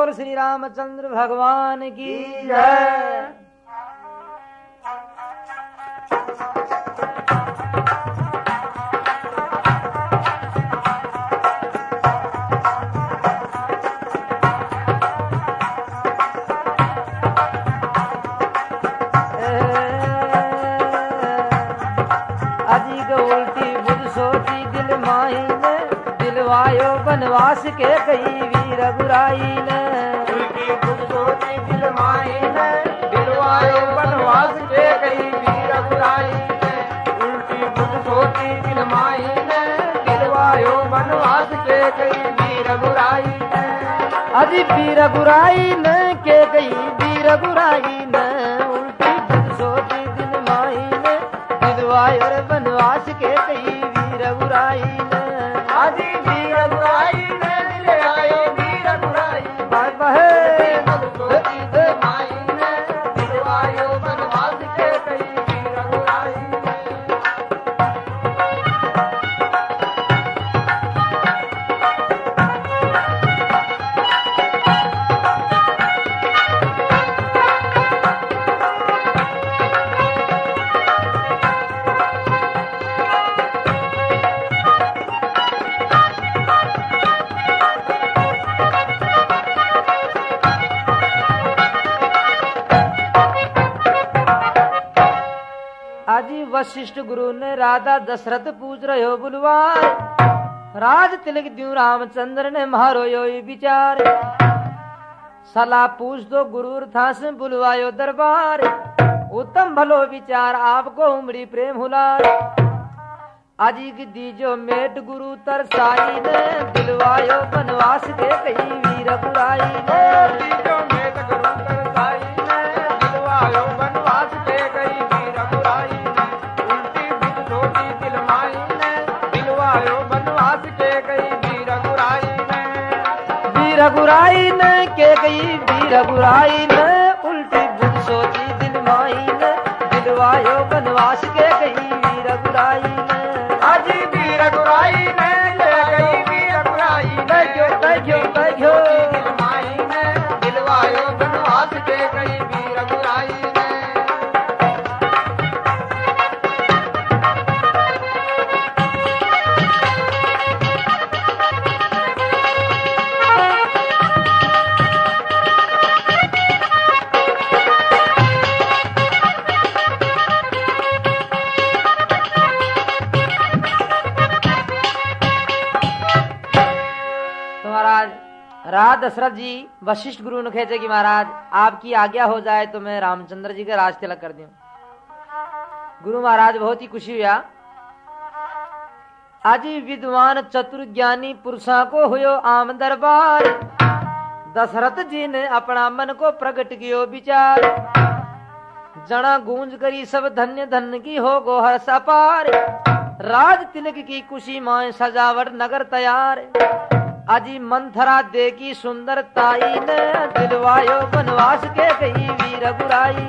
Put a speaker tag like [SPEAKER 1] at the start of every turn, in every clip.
[SPEAKER 1] बोल श्री रामचंद्र भगवान की जय।
[SPEAKER 2] बनवास के कई वीर बुराई ने
[SPEAKER 1] उल्टी बुध सोची दिल माई ने दिलवायो बनवास के कई वीर बुराई ने उल्टी बुध सोची दिल माई ने दिलवायो बनवास के कई वीर बुराई ने
[SPEAKER 2] अजी वीर बुराई ने के कई वीर बुराई ने उल्टी बुध सोची दिल माई ने दिलवायो बनवास के कई वीर बुराई ने
[SPEAKER 1] अजी वीर बुराई
[SPEAKER 2] वशिष्ठ गुरु ने राधा दशरथ पूछ रहे हो बुलवार राज तिलक द्यू रामचंद्र ने मारो यो विचार सलाह पूछ दो गुरु था से बुलवायो दरबार उत्तम भलो विचार आपको उमड़ी प्रेम हुलार आजी की दीजो मेट गुरु तरसाई ने दिलवायो बनवास के कई वीर बुराई ने
[SPEAKER 1] दीजो मेट गुरु तरसाई ने दिलवायो बनवास के कई वीर बुराई बनवास के कई वीर
[SPEAKER 2] बुराई ने के गई वीर बुराई ने उल्टी बुध सोची दिल माई ने दिलवायो बनवास के गई वीर बुराई ने
[SPEAKER 1] अजी वीर बुराई ने के गई वीर बुराई ने
[SPEAKER 2] क्यों
[SPEAKER 1] दिल माई ने दिलवायो बनवास के कई वीर बुराई ने
[SPEAKER 2] राज दशरथ जी वशिष्ठ गुरु ने कहे कि महाराज आपकी आज्ञा हो जाए तो मैं रामचंद्र जी का राज तिलक कर दूं। गुरु महाराज बहुत ही खुशी हुआ। आजी विद्वान चतुर ज्ञानी पुरुषा को हुयो आम दरबार दशरथ जी ने अपना मन को प्रकट कियो विचार जना गूंज करी सब धन्य धन की हो गो हर्ष अपार राज तिलक की खुशी माए सजावट नगर तैयार अजी मंथरा देखी सुंदर ताई ने दिलवायो बनवास के गई वीर बुराई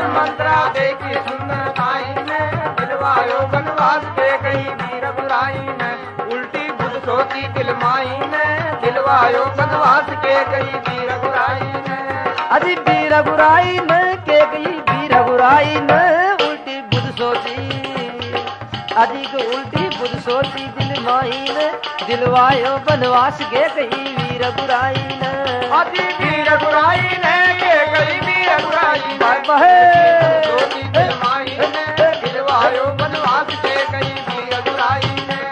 [SPEAKER 1] मंथरा देखी सुंदर ताई ने दिलवायो बनवास के गई वीर बुराई ने उल्टी बुध सोची दिल माई ने दिलवायो बनवास के गई वीर बुराई ने
[SPEAKER 2] अजी वीर बुराई ने के गई वीर बुराई ने उल्टी बुध सोची अजी को उल्टी बुध सोची दिल माई ने दिलवायो बनवास के गई वीर बुराई ने
[SPEAKER 1] अजी वीर बुराई ने के गई वीर बुराई सोची दिल माई ने दिलवायो बनवास के गई वीर बुराई ने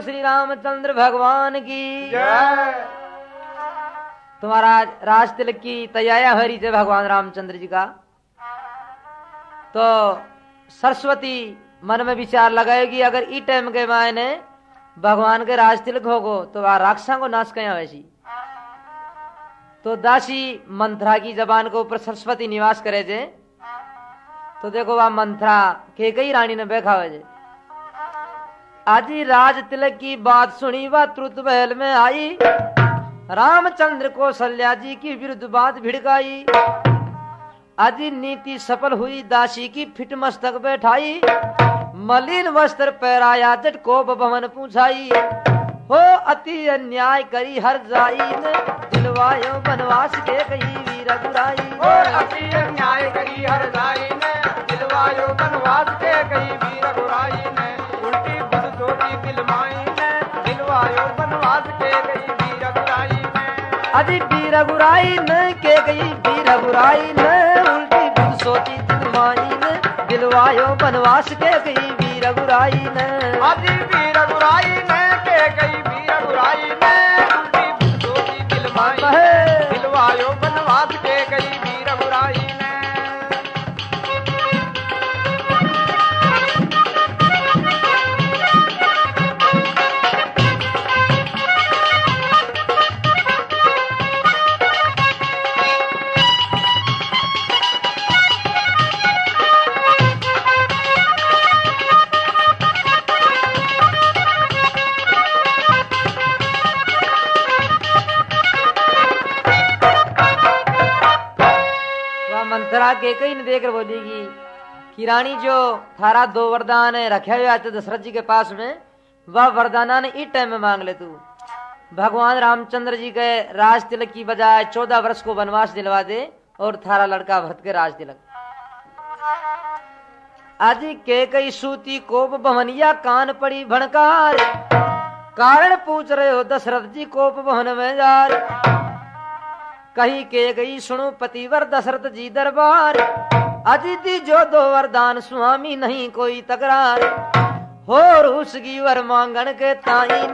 [SPEAKER 2] श्री रामचंद्र भगवान की
[SPEAKER 1] जय।
[SPEAKER 2] तुम्हारा राज तिलक की तैयारियां हो रही थी भगवान रामचंद्र जी का। तो सरस्वती मन में विचार लगाएगी अगर ई टाइम के मायने भगवान के राज तिलक होगो तो वह राक्षसा को नाश कया वैसी तो दासी मंथरा की जबान के ऊपर सरस्वती निवास करे जे। तो देखो वह मंथरा के कई रानी ने बैठा जे। आजी राज तिलक की बात सुनी वह तुरंत महल में आई। रामचंद्र कौशल्या जी की विरुद्ध बात भिड़काई। आदि नीति सफल हुई, दासी की फिट मस्तक बैठाई। मलिन वस्त्र पहराया, जट को भवन पूछाई। हो अति अन्याय करी हर जाई ने, दिलवायो बनवास के कही वीर रघुराई।
[SPEAKER 1] हो अति अन्याय करी हर जाई ने, दिलवायो बनवास के कही वीर रघुराई ने। उल्टी बुध सोची दिलमाई ने, दिलवायो बनवास के कही वीर रघुराई ने।
[SPEAKER 2] अति वीर रघुराई ने के कही वीर रघुराई ने, उल्टी बुध सोची दिलमाई ने, दिलवायो बनवास के कही वीर रघुराई ने।
[SPEAKER 1] अति वीर रघुराई ने के कही वीर रघुराई ने, उल्टी बुध सोची दिलमाई ने, दिलवायो बनवास के कही वीर रघुराई ने।
[SPEAKER 2] मंथरा के कई ने देखकर बोलेगी कि रानी जो थारा 2 वरदान रखे हुए आते दशरथ जी के पास में, वह वरदाना ने इस टाइम में मांग ले तू। भगवान रामचंद्र जी के राज तिलक की बजाय 14 वर्ष को वनवास दिलवा दे और थारा लड़का भरत के राज तिलक। आदि के कई सूती कोप भवनिया कान पड़ी भणकार, कारण पूछ रहे हो दशरथ जी कोप भवन में जार। कही के गई सुनो पतिवर दशरथ जी दरबार, अदिति जो 2 वरदान स्वामी नहीं कोई तकरार। हो रूस की वर मांगण के ताईन,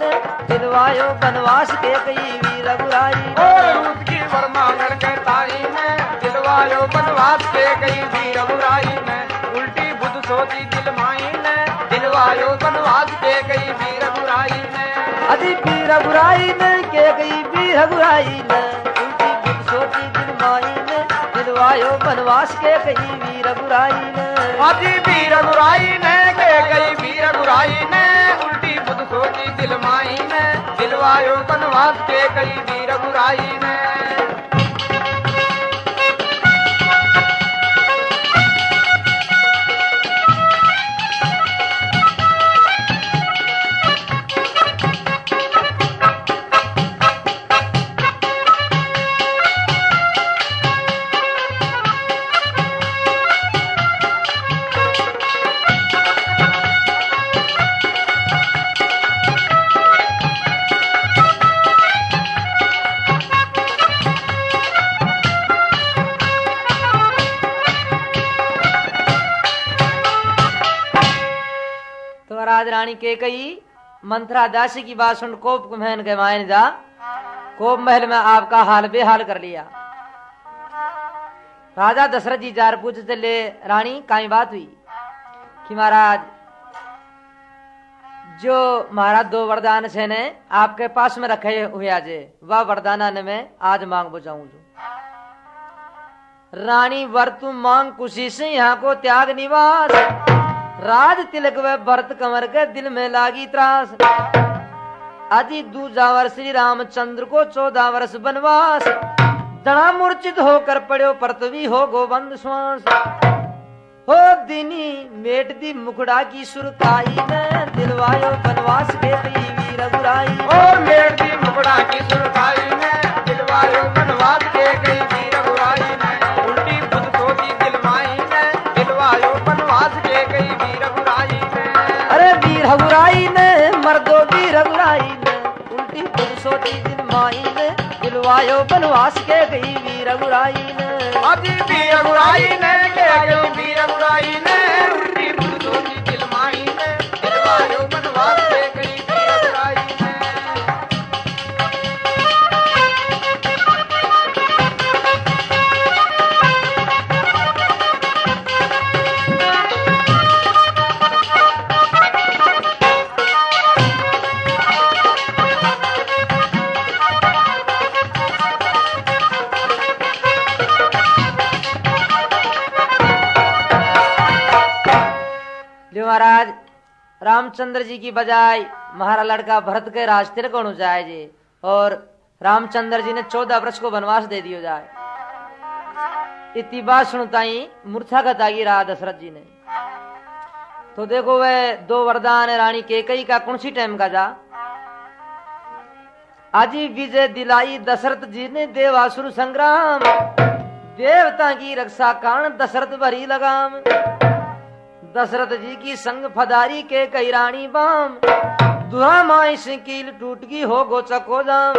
[SPEAKER 2] दिलवायो बनवास के कई वीर रघुराई।
[SPEAKER 1] हो रूस की वर मांगण के ताईन, दिलवायो बनवास के कई वीर रघुराई ने। उल्टी बुध सोची दिलमाई ने, दिलवायो बनवास के कई वीर रघुराई ने।
[SPEAKER 2] अति वीर रघुराई ने के गई वीर रघुराई ने, सोची दिलमाई ने, दिलवायो बनवास के कही वीर रघुराई ने।
[SPEAKER 1] अति वीर रघुराई ने के कही वीर रघुराई ने, उल्टी बुध सोची दिलमाई ने, दिलवायो बनवास के कही वीर रघुराई ने।
[SPEAKER 2] राज रानी के कई मंथरा दासी की बात सुन कोप महल के मायन जा। कोप महल में आपका हाल बेहाल कर लिया। राजा दशरथ जी जार पूछ चले रानी काई बात हुई कि महाराज जो महाराज 2 वरदान से ने आपके पास में रखे हुए आज वह वरदाना ने मैं आज मांग बुझाऊं जो। रानी वर तू मांग खुशी से यहाँ को त्याग निवास, राज तिलक व भरत कंवर के दिल में लागी त्रास। अति दूजा वर्ष श्री रामचंद्र को 14 वर्ष वनवास, दड़ा मूर्छित होकर पड़ो पृथ्वी हो गोबंद श्वास। हो दिनी मेट दी मुखड़ा की सुरकाई ने, दिलवायो बनवास के वीर रघुराई।
[SPEAKER 1] ओ मेट दी मुखड़ा की सुरकाई ने, दिलवायो बनवास के वीर रघुराई ने। उल्टी बुध सोची दिलमाई ने, दिलवायो बनवास के वीर रघुराई ने।
[SPEAKER 2] अरे वीर रघुराई ने मर्दो वीर रघुराई ने, उल्टी बुध सोची दिलमाई ने, दिलवायो बनवास के वीर रघुराई ने।
[SPEAKER 1] अजी वीर रघुराई ने के वीर रघुराई ने, उल्टी बुध सोची दिलमाई ने, दिलवायो बनवास के वीर रघुराई ने।
[SPEAKER 2] जो महाराज रामचंद्र जी की बजाय महारा लड़का भरत के राज तिलक होना जाए जी, और रामचंद्र जी ने 14 वर्ष को वनवास दे दियो जाए। इतनी बात सुनताई मूर्छागत आ गई रहा दशरथ जी ने। तो देखो वह 2 वरदान रानी कैकेयी का कौन सी टाइम का जा आजी विजय दिलाई दशरथ जी ने देवासुर संग्राम, देवता की रक्षा कारण दशरथ भरी लगाम। दशरथ जी की संग फदारी के कई रानी बाम, दुहा माई से कील टूट गई हो गो चको जाम।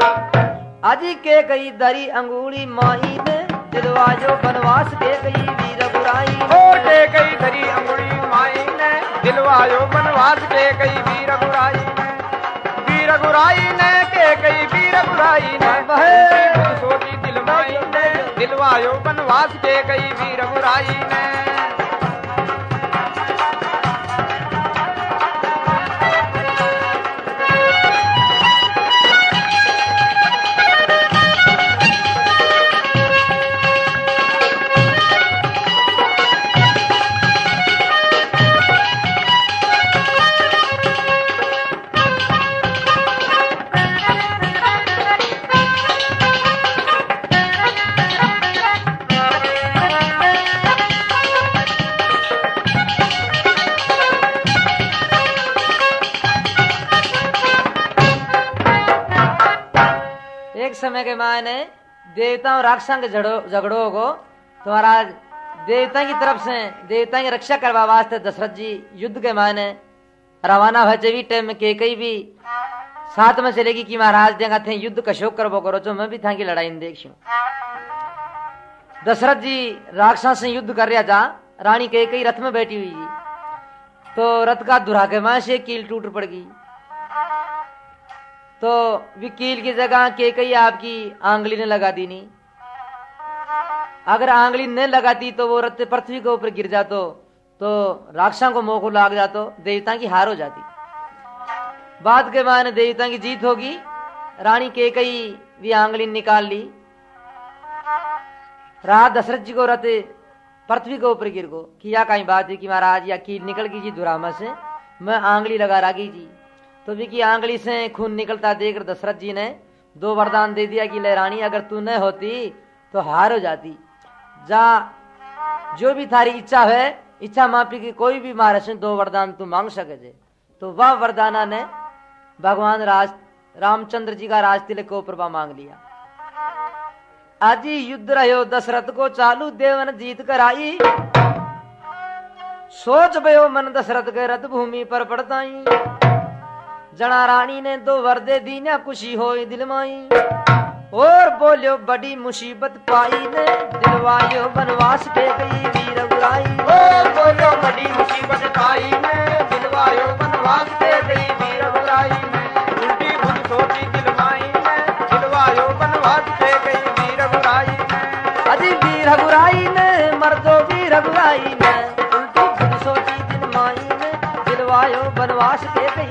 [SPEAKER 2] आजी के कई दरी अंगूली माई ने दिलवाजो बनवास के कई वीर बुराई।
[SPEAKER 1] के कई दरी अंगूली माई ने दिलवायो बनवास के कई वीर बुराई ने, वीर बुराई ने के कई वीर बुराई ने सोची दिल माई ने दिलवायो बनवास के कई वीर बुराई ने।
[SPEAKER 2] समय के मायने देवता और राक्षसों के झगड़ों को तो महाराज देवता की तरफ से देवता की रक्षा करवा वास्ते दशरथ जी युद्ध के मायने रवाना भजे भी टाइम में कैकेयी भी साथ में चलेगी कि महाराज देगा थे युद्ध कशोक करबो करो जो मैं भी था की लड़ाई में देखियो। दशरथ जी राक्षसों से युद्ध कर रहा था, रानी कैकेयी रथ में बैठी हुई तो रथ का दुरा के मां से कील टूट पड़ गई। तो वकील की जगह कैकेयी आपकी आंगली ने लगा दी नहीं, अगर आंगली न लगाती तो वो रथ पृथ्वी के ऊपर गिर जातो तो राक्षसों को मोह लाग जातो, देवता की हार हो जाती। बाद के मायने देवता की जीत होगी, रानी कैकेयी भी आंगली निकाल ली। रात दशरथ जी को रथ पृथ्वी के ऊपर गिर गो किया कहीं बात है कि महाराज या कील निकल गई जी दुरामा से, मैं आंगली लगा रागी जी। तो भी की आंगली से खून निकलता देख दशरथ जी ने 2 वरदान दे दिया कि ले रानी अगर तू न होती तो हार हो जाती, जा जो भी थारी इच्छा है इच्छा मापी की कोई भी महाराज से 2 वरदान तू मांग सके जे। तो वह वरदाना ने भगवान रामचंद्र जी का राज तिलक के ऊपर मांग लिया। आजी युद्ध रहो दशरथ को चालू देवन जीत कर आई, सोच भयो मन दशरथ के रथ भूमि पर पड़ताई। जना रानी ने 2 वर दे दी ना खुशी हो दिल माई, और बोलियो बड़ी मुसीबत पाई ने दिलवायो बनवास के कई वीर बुराई।
[SPEAKER 1] और बोलियो बड़ी मुसीबत पाई ने दिलवायो बनवास के कई वीर बुराई ने, उल्टी बुन सोची दिल माई ने दिलवायो बनवास के कई वीर बुराई ने।
[SPEAKER 2] अजी वीर बुराई ने मर्दो वीर बुराई ने, उल्टी बुन सोची दिल माई ने दिलवायो बनवास के कई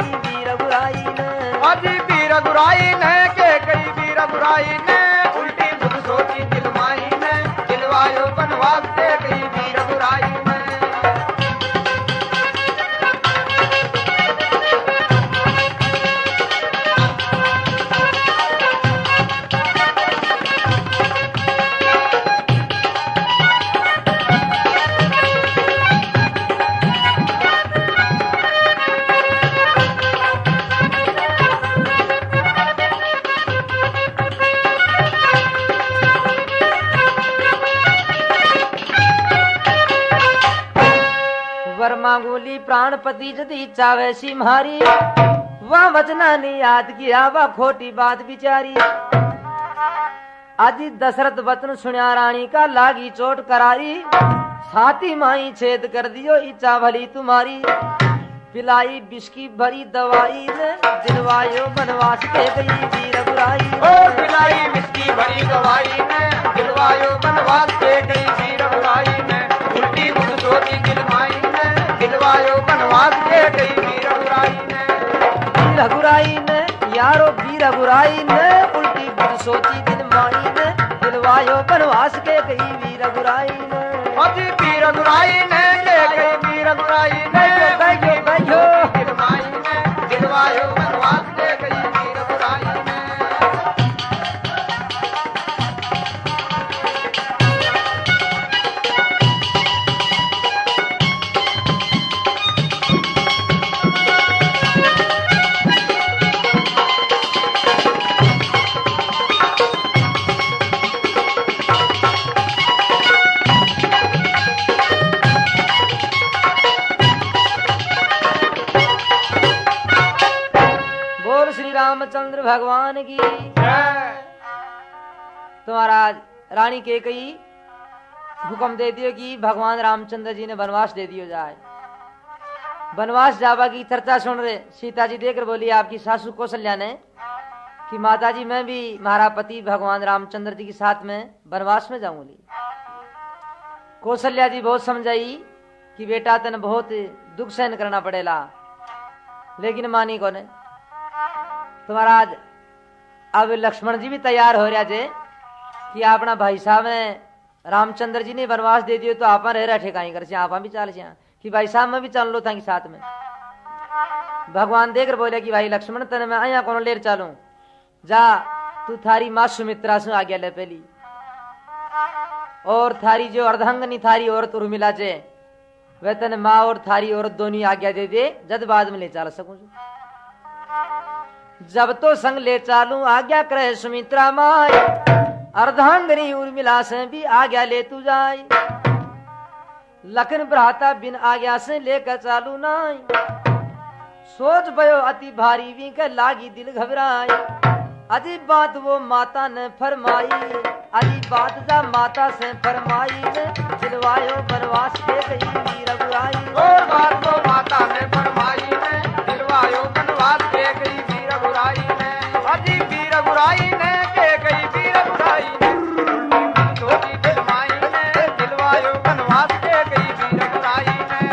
[SPEAKER 1] अजी वीर बुराई ने के कई वीर बुराई ने, उल्टी बुध सोची दिल माई ने दिलवायो बनवास के कई वीर बुराई ने।
[SPEAKER 2] मांगोली प्राणपति जद इच्छा वैसी मारी, वह वचना ने याद किया वह खोटी बात बिचारी। आदि दशरथ वचन सुनिया रानी का लागी चोट करारी, छाती माई छेद कर दियो इच्छा भली तुम्हारी। पिलाई बिस्की भरी दवाई ने दिलवायो बनवास के गई वीर बुराई।
[SPEAKER 1] ओ पिलाई बिस्की भरी दवाई ने दिलवायो बनवास के गई वीर बुराई ने, उल्टी बुध सोची दिल माई ने दिलवायो बनवास के गई वीर बुराई ने।
[SPEAKER 2] वीर बुराई ने यारो वीर बुराई ने, उल्टी बुध सोची दिल माई ने दिलवायो बनवास के गई वीर बुराई ने।
[SPEAKER 1] वीर बुराई ने ले गई वीर बुराई ने
[SPEAKER 2] रामचंद्र भगवान की। तो महाराज रानी कैकेयी हुक्म दे दियो कि भगवान रामचंद्र जी ने वनवास दे दियो जाए। वनवास जावा की चर्चा सुन रहे सीता जी देखकर बोली आपकी सासू कौशल्या ने कि माता जी मैं भी महारा पति भगवान रामचंद्र जी के साथ में वनवास में जाऊंगी। कौशल्या जी बहुत समझाई कि बेटा तन बहुत दुख सहन करना पड़ेगा, लेकिन मानी को ने। तो महाराज अब लक्ष्मण जी भी तैयार हो रहा थे कि अपना भाई साहब ने रामचंद्र जी ने वनवास दे दियो तो आप रह रहे ठेकाई कर आप भी चाल कि भाई साहब मैं भी चल लो था कि साथ में। भगवान देखकर बोले कि भाई लक्ष्मण तने मैं आया कौन लेर चालू जा, तू थारी माँ सुमित्रा से आ गया ले पहली, और थारी जो अर्धांगनी थारी औरत उर्मिला जे वह तने माँ और थारी औरत दोनों आज्ञा दे दे जद बाद में ले चल सकूं। जब तो संग ले चालू आज्ञा करे सुमित्रा माई, अर्धांगनी उर्मिला से भी आज्ञा ले तू जाए। लखन भ्राता बिन आज्ञा से लेकर चालू नाई, सोच भयो अति भारी भी के लागी दिल घबराई। अजी बात वो माता ने फरमाई, अजी बात जा माता से फरमाई ने दिलवायो वनवास के गई वीर रघुराई।
[SPEAKER 1] और बात वो माता ने फरमाई ने दिलवायो वनवास के गई वीर रघुराई ने। अजी वीर रघुराई ने के गई वीर रघुराई ने, छोटी दिलमाई ने दिलवायो वनवास के गई वीर रघुराई ने।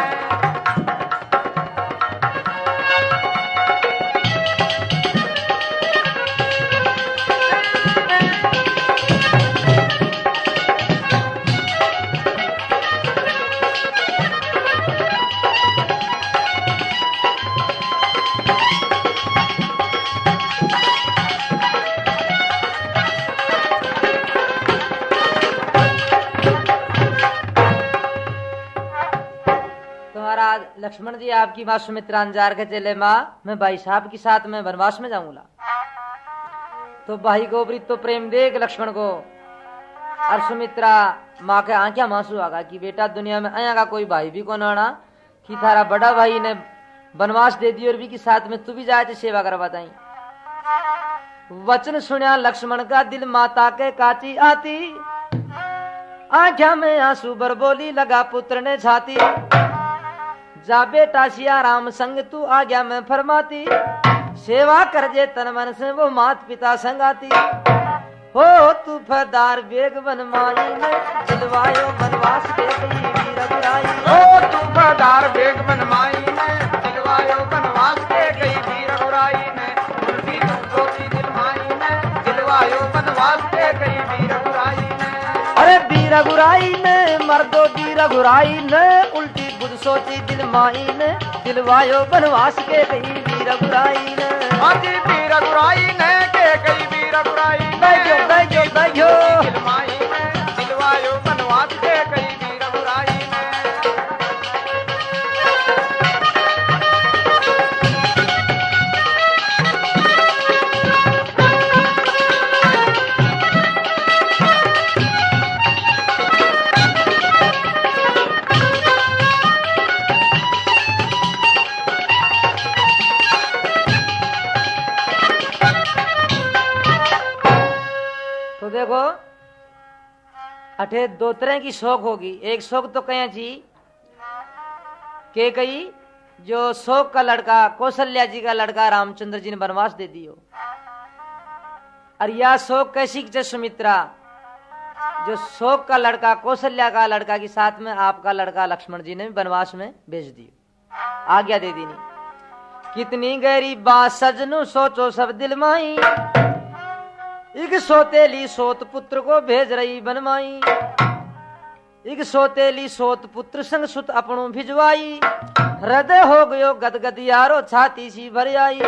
[SPEAKER 2] लक्ष्मण जी आपकी माँ सुमित्रा अंजार के चले माँ मैं भाई साहब के साथ में वनवास में जाऊंगा। तो भाई को तो प्रेम देख लक्ष्मण को और सुमित्रा माँ के आंखें मांसू आगा कि बेटा दुनिया में आया का कोई भाई भी को आना कि थारा बड़ा भाई ने वनवास दे दी और भी के साथ में तू भी जाए तो सेवा करवा दाई। वचन सुनिया लक्ष्मण का दिल माता के काची आती, आंखों में आंसू भर बोली लगा पुत्र ने छाती। जा बेटा सिया राम संग तू आज्ञा में फरमाती, सेवा कर जे तन मन से वो मात पिता संगाती। हो तू फदार बेग बनमाई में दिलवायो वनवास के गई वीर रघुराई।
[SPEAKER 1] हो तू फदार बेग बनमाई में दिलवायो वनवास के गई वीर रघुराई ने। उल्टी सोची दिलमाई में दिलवायो वनवास के गई वीर रघुराई ने।
[SPEAKER 2] अरे वीर रघुराई ने मर्दो वीर रघुराई ने, उल्टी बुध सोची दिलमाई ने दिलवायो वनवास के गई वीर रघुराई ने।
[SPEAKER 1] अति वीर रघुराई ने के गई वीर रघुराई ने। दिलमाई ने दिलवायो वनवास के गई वीर रघुराई ने।
[SPEAKER 2] तो देखो अठे दो तरह की शौक होगी। एक शौक तो कहीं जी के कही जो शौक का लड़का कौशल्या जी का लड़का रामचंद्र जी ने वनवास दे दियो, और यह शौक कैसी जय सुमित्रा जो शौक का लड़का कौशल्या का लड़का के साथ में आपका लड़का लक्ष्मण जी ने वनवास में भेज दियो, आज्ञा दे दी। कितनी गहरी बात सजनू सोचो सब दिल माई, एक सोतेली सोत पुत्र को भेज रही बनमाई। एक सोतेली सोत पुत्र संग सुत अपनों भिजवाई, हृदय हो गयो गदगद यारो छाती सी भर आई।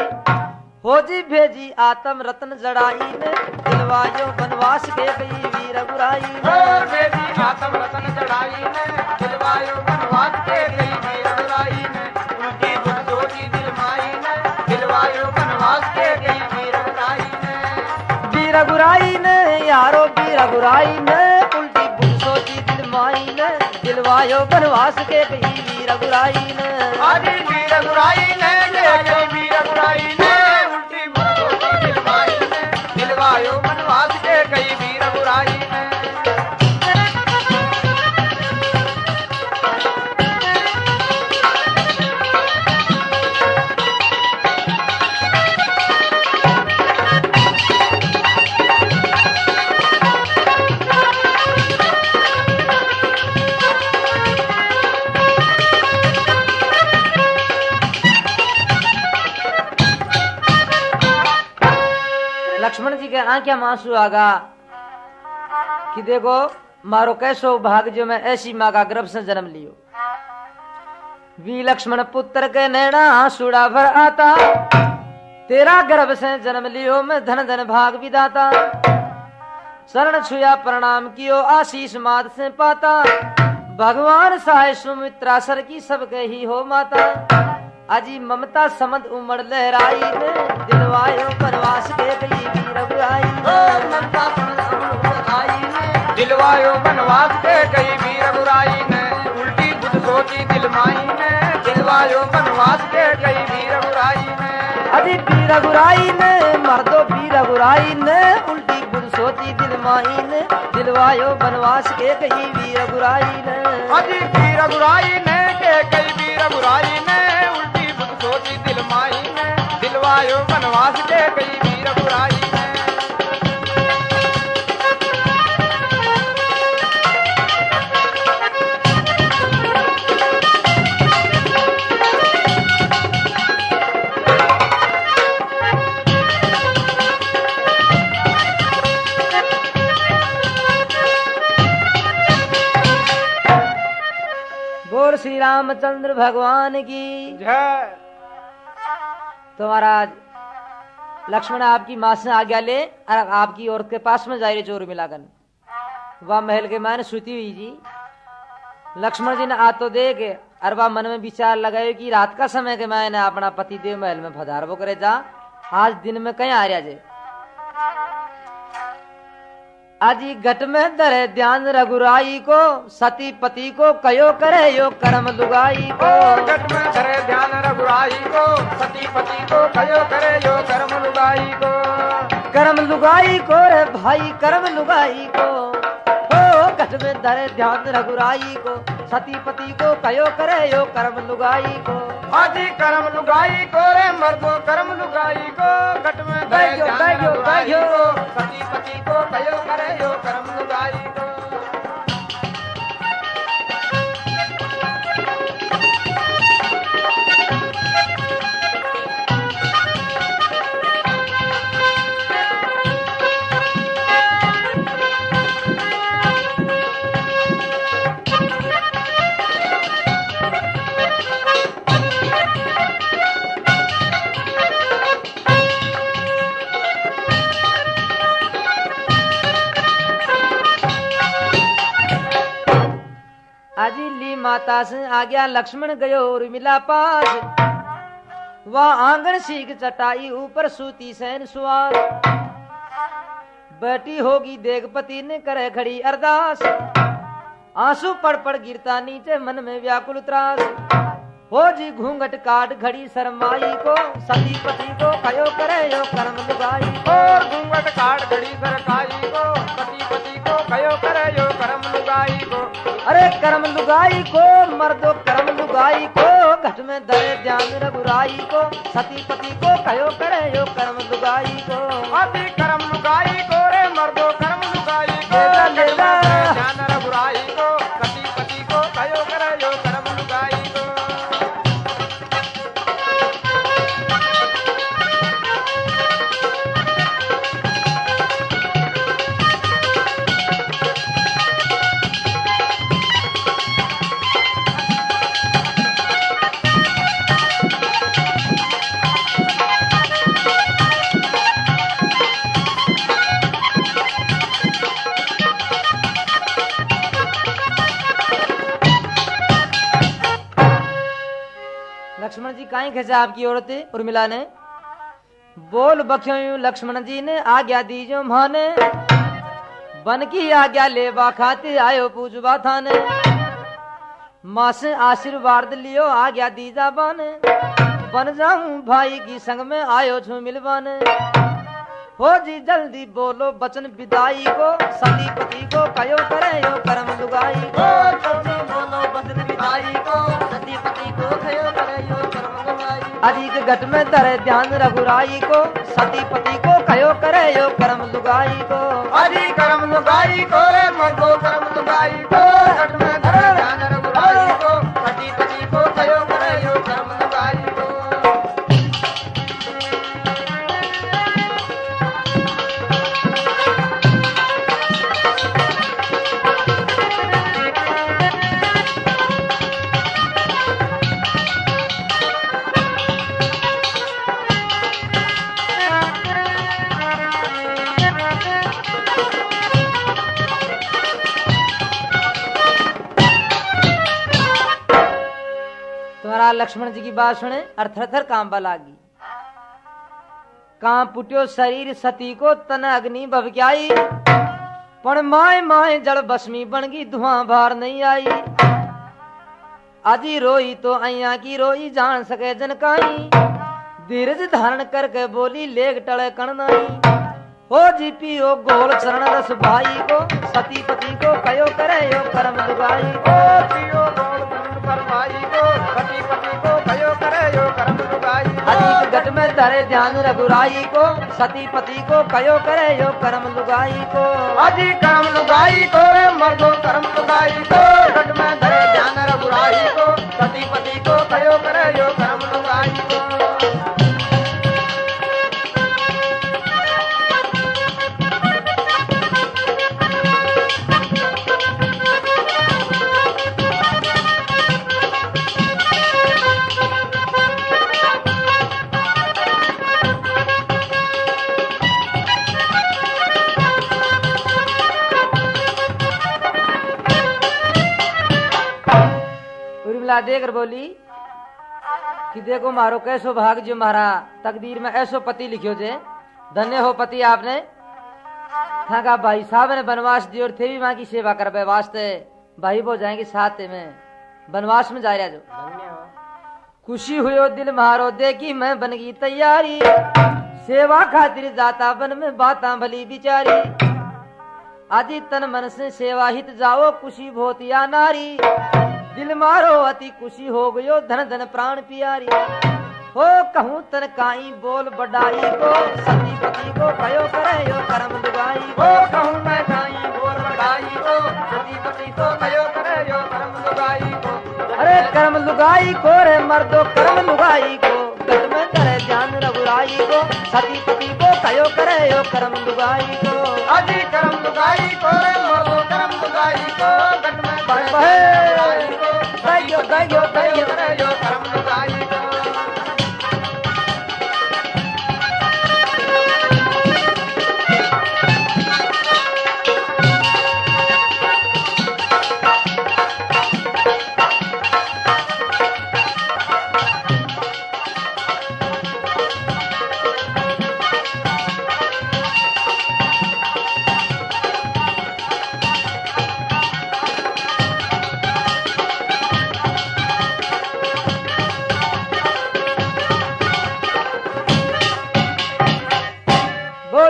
[SPEAKER 2] हो जी भेजी आत्म रत्न जड़ाई ने दिलवायो वनवास के गई वीर रघुराई।
[SPEAKER 1] भेजी आत्म रत्न जड़ाई ने दिलवायो वनवास के गई वीर रघुराई ने। उल्टी बुध सोची दिलमाई ने दिलवायो वनवास के गई वीर रघुराई ने।
[SPEAKER 2] वीर रघुराई ने यारो वीर रघुराई ने, उल्टी बुध सोची दिलमाई ने दिलवायो वनवास के गई वीर रघुराई ने।
[SPEAKER 1] आदि वीर रघुराई ने के गई वीर रघुराई ने। उल्टी बुध सोची
[SPEAKER 2] जी के आंखें मांसू आगा कि देखो मारो कैसो भाग जो मैं ऐसी माँ का गर्भ से जन्म लियो। वी लक्ष्मण पुत्र के नैना आंसुड़ा भर आता, तेरा गर्भ से जन्म लियो मैं धन धन भाग विदाता। शरण छुया प्रणाम कियो आशीष मात से पाता, भगवान सहाय सुमित्रा सर की सबके ही हो माता। अजी ममता समद उमड़ लहराई ने, दिलवायो वनवास के कई वीर बुराई।
[SPEAKER 1] ममता समद उमड़ आई ने, दिलवायो वनवास के कई वीर बुराई ने। उल्टी बुद्ध सोची दिल माई ने, दिलवायो वनवास के कई वीर बुराई ने।
[SPEAKER 2] अजी वीर बुराई ने, मर्दो वीर बुराई ने, उल्टी बुद्ध सोची दिल माई ने, दिलवायो वनवास के कई वीर बुराई ने।
[SPEAKER 1] अजी वीर बुराई ने के कई वीर बुराई ने, उल्टी बुद्ध सोची दिल माई ने, दिलवायो वनवास के कई वीर बुराई ने।
[SPEAKER 2] बोल श्री रामचंद्र भगवान की
[SPEAKER 1] जय।
[SPEAKER 2] तो महाराज लक्ष्मण आपकी माँ से आज्ञा ले और आपकी औरत के पास में जाए चोर मिलागन। वह महल के मायने सुती हुई जी। लक्ष्मण जी ने आ तो देख और वह मन में विचार लगाए कि रात का समय के मायने अपना पति देव महल में पधारबो करे जा, आज दिन में कहीं आ रहा जे। आजी घट में धरे ध्यान रघुराई को, सती पति को कयो करे यो कर्म लुगाई को।
[SPEAKER 1] घट में धरे ध्यान रघुराई को, सती पति को कयो करे यो कर्म लुगाई को।
[SPEAKER 2] कर्म लुगाई को रे भाई कर्म लुगाई को, हो घट में धरे ध्यान रघुराई को, सती पति को कयो करे यो कर्म लुगाई को।
[SPEAKER 1] आजी कर्म लुगाई को रे मर्दो कर्म लुगाई को। घट में धरे ध्यान रघुराई को, सती पति को कयो करे यो कर्म लुगाई को।
[SPEAKER 2] आजी ली माता से आज्ञा लक्ष्मण गयो और मिला पास, वह आंगन सीख चटाई ऊपर सूती सैन सुआर। बैठी होगी देखपति ने करे खड़ी अरदास, आंसू पड़ पड़ गिरता नीचे मन में व्याकुल त्रास। हो जी घूंघट काट खड़ी शरमाई को, सती पति को कयो करे यो कर्म लुगाई को।
[SPEAKER 1] घूंघट काट खड़ी सरकाई को, सती पति को कयो करे यो कर्म लुगाई को।
[SPEAKER 2] अरे कर्म लुगाई को मर्दो कर्म लुगाई को, घट में धरे ध्यान रघुराई को, सती पति को कयो करे यो कर्म लुगाई को।
[SPEAKER 1] अति कर्म लुगाई को रे मर्दो कर्म लुगाई को। ध्यान रघुराई को, सती पति को कयो करे यो कर्म लुगाई को।
[SPEAKER 2] लक्ष्मण जी काई खेचा आपकी औरत उर्मिला ने। बोल बख्यो लक्ष्मण जी ने आज्ञा दीजो माने, बन की आज्ञा लेवा खातिर आयो पूजवा थाने। माँ से आशीर्वाद लियो आज्ञा दीजा बाने, बन जाऊं भाई की संग में आयो छू मिलवाने। हो जी जल्दी बोलो बचन विदाई को, सती पति को कयो करे यो कर्म लुगाई को।
[SPEAKER 1] जल्दी बोलो बचन विदाई को, सती पति को कयो करे यो कर्म लुगाई को।
[SPEAKER 2] अधिक घट में धरे ध्यान रघुराई को, सती पति को कयो करे यो कर्म लुगाई को।
[SPEAKER 1] अधिक कर्म लुगाई को रे मर्दो कर्म लुगाई को। घट में धरे ध्यान रघुराई को, सती पति को कयो करे यो कर्म लुगाई को।
[SPEAKER 2] लक्ष्मण जी की बात सुने और थर थर कांपा लागी। कांप पुट्यो शरीर सती को तन अग्नि भभक्याई, पण माए माए जड़ बसमी बन गई धुआं बाहर नहीं आई। आजी रोई तो अया की रोई जान सके जनकाई, धीरज धारण करके बोली लेग टले कण नहीं। हो जी पियो गोल चरण रस भाई को, सती पति को कयो करे यो कर्म लुगाई को।
[SPEAKER 1] पियो गोल चरण पर भाई को, सती पति को कयो करे यो कर्म लुगाई।
[SPEAKER 2] अधिक घट में धरे ध्यान रघुराई को, सती पति को कयो करे यो कर्म लुगाई को।
[SPEAKER 1] अधिक कर्म लुगाई को मर्दो कर्म लुगाई को, घट में धरे ध्यान रघुराई को, सती पति को कयो करे यो कर्म लुगाई को।
[SPEAKER 2] देकर बोली कि देखो मारो कैसो भाग जो मारा तकदीर में ऐसो पति लिखियो जे, धन्य हो पति आपने। था का भाई साहब ने वनवास दियो थे भी माँ की सेवा करबे वास्ते भाई वो जाएंगे साथ में वनवास में जा रहा जो। खुशी हुयो दिल मारो देखी मैं बन गई तैयारी, सेवा खातिर जाता बन में बाता भली बिचारी। आदि तन मन से सेवा हित जाओ खुशी बहुत या नारी, दिल मारो अति खुशी हो गयो धन धन प्राण प्यारी। हो कहूँ तन काई बोल बढ़ाई को, सती पति को कयो करे यो कर्म लुगाई।
[SPEAKER 1] हो कहूँ मैं काई बोल बढ़ाई को, सती पति को कयो करे यो कर्म लुगाई को।
[SPEAKER 2] अरे कर्म लुगाई को रे मर्दो कर्म लुगाई को, गट में करे ध्यान रघुराई को, सती पति को कयो करे यो कर्म लुगाई को।
[SPEAKER 1] अजी कर्म लुगाई को रे मर्दो कर्म लुगाई को, गट में करे
[SPEAKER 2] दयो दयो
[SPEAKER 1] करे यो कर्म लुगाई को।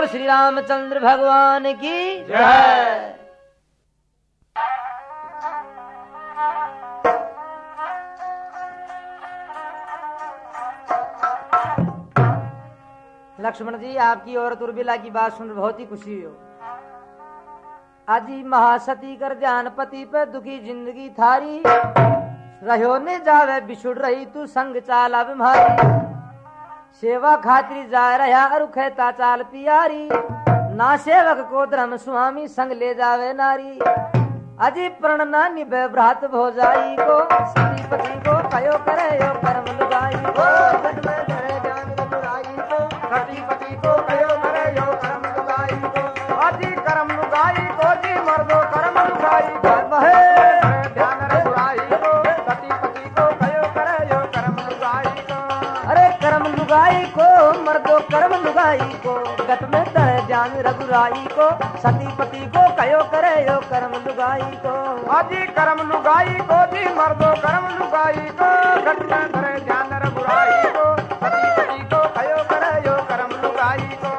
[SPEAKER 2] श्री रामचंद्र भगवान की जय। लक्ष्मण जी आपकी औरत उर्मिला की बात सुन बहुत ही खुशी हो। आदि महासती कर ध्यान पति पे दुखी जिंदगी थारी, रहो ने जावे बिछुड़ रही तू संग चाला बीमारी। सेवा खातिर जा रहा अरुखता चाल पियारी, ना सेवक को धर्म स्वामी संग ले जावे नारी। अजी प्रण ना निभे भ्रात भो जाई को, सती पति को कयो करे यो कर्म लुगाई को।
[SPEAKER 1] गट में धरे ध्यान रघुराई को, सती पति को कयो करे यो कर्म लुगाई को। अजी कर्म लुगाई को जी मर्दो कर्म लुगाई को, ध्यान रघुराई को, सती पति को कयो करे यो कर्म लुगाई को।
[SPEAKER 2] अरे कर्म लुगाई को मर्दो कर्म लुगाई को, गट में धरे ध्यान रघुराई को, सती पति को कयो करे यो कर्म लुगाई को।
[SPEAKER 1] अजी कर्म लुगाई को जी मर्दो कर्म लुगाई को, गट में धरे ध्यान रघुराई को, सती पति को कयो करे यो कर्म लुगाई को।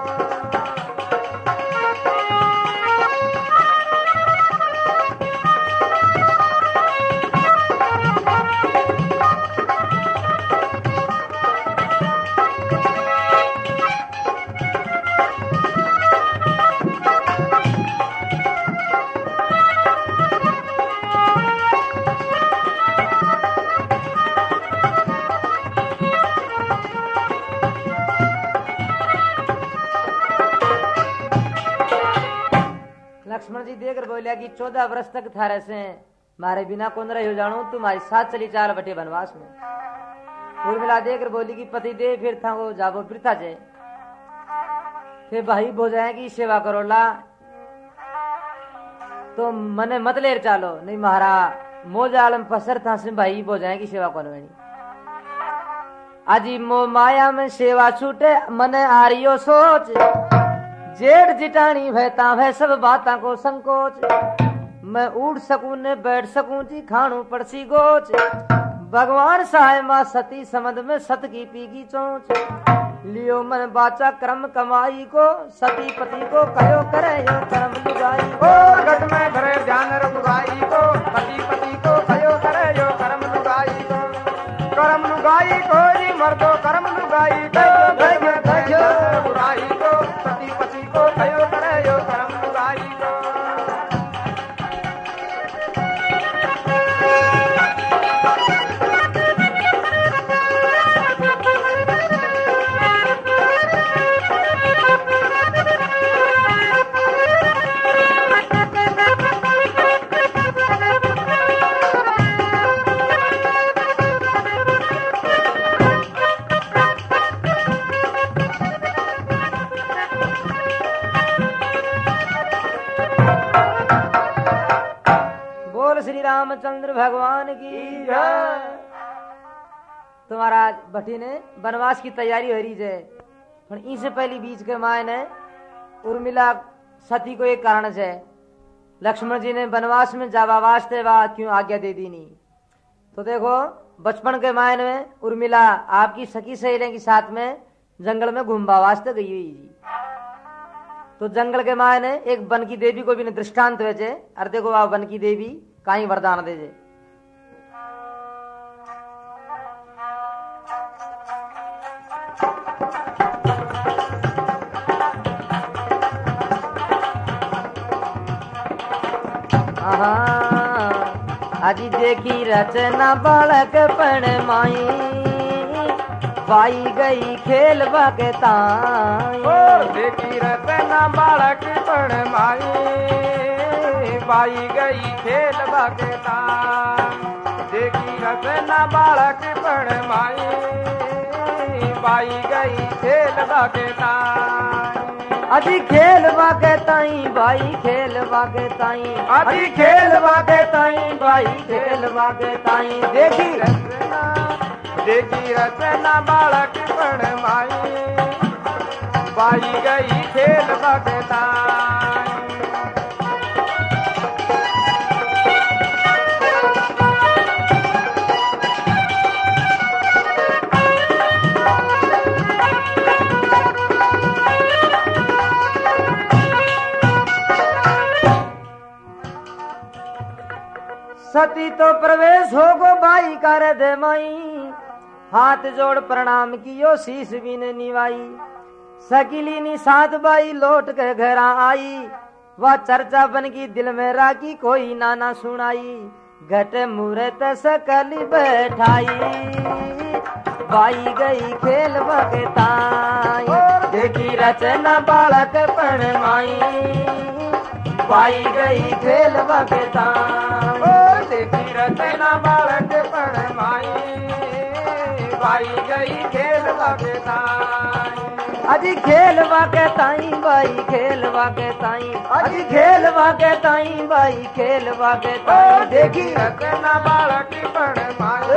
[SPEAKER 2] लक्ष्मण जी देकर बोलिया कि 14 वर्ष तक थारे से मारे बिना कौन रही हो जानू, तुम्हारी साथ चली चाल बटे वनवास में। उर्मिला देकर बोली कि पति दे फिर था वो जाबो फिर था जे फिर भाई भो जाएगी सेवा करो ला तो मने मत लेर चालो नहीं महारा मोजालम फसर था से भाई भो जाएगी सेवा कौन वेणी। अजी मो माया में सेवा छूटे मन आरियो सोच, जेठ जिटानी भैता भै सब बाता को संकोच। मैं उठ सकूं ने बैठ सकूं जी खाणू पड़सी गोच, भगवान सहाय माँ सती समद में सत की पीगी चोंच। लियो मन बाचा कर्म कमाई को, सती पति को कयो करे यो कर्म लुगाई को।
[SPEAKER 1] घट में धरे ध्यान रघुराई को, पति पति को कयो करे यो कर्म लुगाई को। कर्म लुगाई को जी मर्दो कर्म लुगाई को, घट में धरे ध्यान रघुराई को, पति पति को कयो करे यो कर्म लुगाई को।
[SPEAKER 2] श्री रामचंद्र भगवान की जय। तो महाराज भट्टी ने वनवास की तैयारी हो रही है, पर इससे पहले बीच के माय ने उर्मिला सती को एक कारण से लक्ष्मण जी ने वनवास में जावा वास्ते क्यों आज्ञा दे दी नहीं। तो देखो बचपन के मायने में उर्मिला आपकी सखी सहेलियों के साथ में जंगल में घूमवा वास्ते गई हुई जी। तो जंगल के मायने एक वन की देवी को भी दृष्टांत वेचे, अरे देखो आप वन की देवी काई वरदान दे जे। अजी देखी रचना बालक पण माई, पाई गई खेल बगताई।
[SPEAKER 1] देखी रचना बालक पण माई, पाई गई खेल बगता। देखी रचना बालक पण माई, पाई गई खेल बगता।
[SPEAKER 2] अजी खेल बगताई भाई खेल बगताई,
[SPEAKER 1] अजी खेल बगताई
[SPEAKER 2] भाई खेल बगताई। देखी
[SPEAKER 1] रचना बालक पण माई, पाई गई खेल बगता।
[SPEAKER 2] सती तो प्रवेश हो गो बाई कर दे माई, हाथ जोड़ प्रणाम कियो शीश भी ने निवाई। सकीली नी साथ बाई लौट के घर आई, वह चर्चा बन की दिल में राखी कोई नाना सुनाई। घट मूरत सकली बैठाई, बाई गई खेल बगताई। देखी रचना बालक पण माई, बाई गई खेल बगताई।
[SPEAKER 1] देखी रचना बालक पण माई, बाई गई खेल बगताई।
[SPEAKER 2] अजी खेल बगताई बाई खेल बगताई, अजी खेल बगताई बाई खेल बगताई।
[SPEAKER 1] देखी रचना बालक पण माई,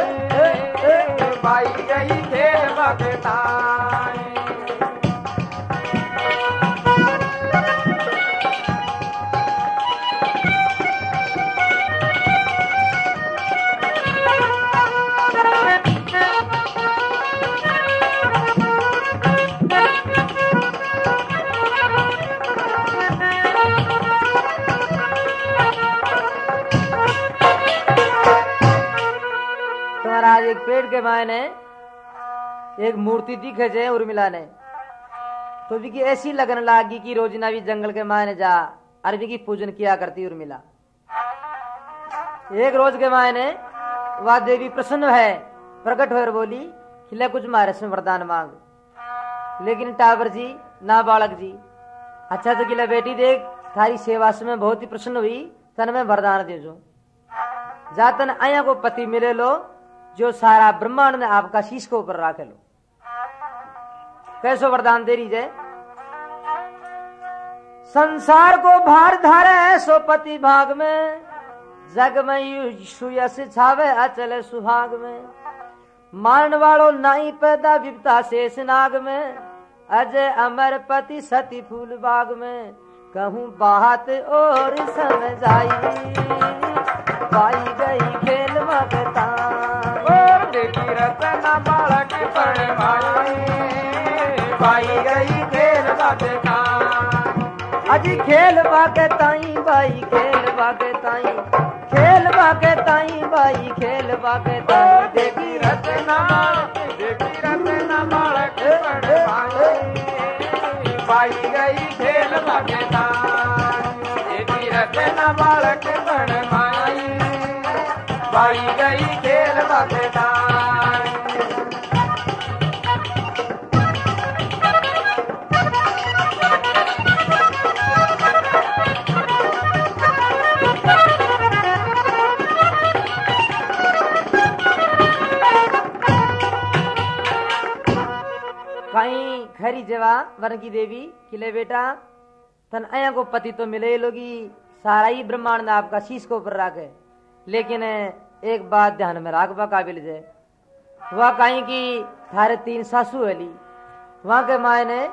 [SPEAKER 1] बाई गई खेल बगताई।
[SPEAKER 2] महाराज एक पेड़ के मायने एक मूर्ति दिखे जे उर्मिला ने, तो भी की ऐसी लगन लागी कि रोजना भी जंगल के मायने जा अरबी की पूजन किया करती उर्मिला। एक रोज के मायने वह देवी प्रसन्न है, प्रकट होकर बोली कि ले कुछ मारे से वरदान मांग। लेकिन टावर जी ना बालक जी, अच्छा तो किला बेटी देख थारी सेवा से मैं बहुत ही प्रसन्न हुई, तन में वरदान दे जो जा तन आया को पति मिले लो, जो सारा ब्रह्मांड ने आपका शीश को ऊपर रखे लो। कैसो वरदान दे रही जय। संसार को भार धारे ऐसो पति भाग में, जग में सुयस छावे अचल सुहाग में। मान वालो नाई पैदा विपता शेष नाग में, अजय अमर पति सती फूल बाग में, कहूँ बात और समझाई, पाई गई खेल मगता
[SPEAKER 1] और देखी रतना बालक परमाई, पाई गई खेल मगता।
[SPEAKER 2] अजी खेल बाके ताई बाई खेल बाके ताई, खेल बाके ताई बाई खेल बाके ताई,
[SPEAKER 1] देखी रतना बालक परमाई, पाई गई खेल मगता। देखी रतना बालक परमाई, पाई गई खेल मगता।
[SPEAKER 2] कहीं खरी जवा वन की देवी किले बेटा तन अया को पति तो मिले लोगी, सारा ही ब्रह्मांड ने आपका शीश को ऊपर रखे, लेकिन एक बात ध्यान में राखबा काबिल है, वह कहीं की थारे 3 सासू हली, वहां के माए ने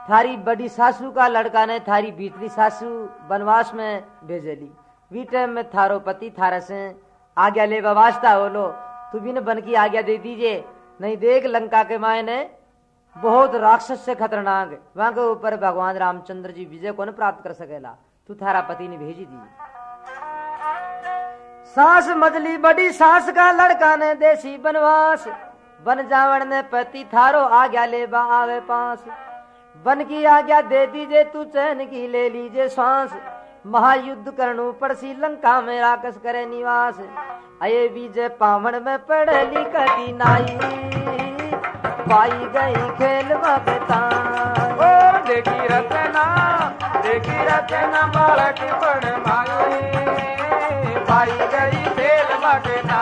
[SPEAKER 2] थारी बड़ी सासू का लड़का ने थारी भीतरी सासू वनवास में भेजेली। वी टाइम में थारो पति थारा से आज्ञा ले वास्ता हो लो, तू भी ने बन की आज्ञा दे दीजिए, नहीं देख लंका के माए ने बहुत राक्षस से खतरनाक, वहां के ऊपर भगवान रामचंद्र जी विजय को न प्राप्त कर सकेला, तू थारा पति ने भेजी दी। सास मजली बड़ी सास का लड़का ने देसी बनवास, बन जावण ने पति थारो आज्ञा ले आवे पास, बन की आज्ञा दे दीजे तू चैन की ले लीजे श्वास, महायुद्ध करनू पड़सी लंका में राक्षस करे निवास, अये विजय पावण में पड़ली कटी नाई, पाई गई खेल मगता।
[SPEAKER 1] ओ देखी रतना बालक परमाई, पाई गई खेल मगता।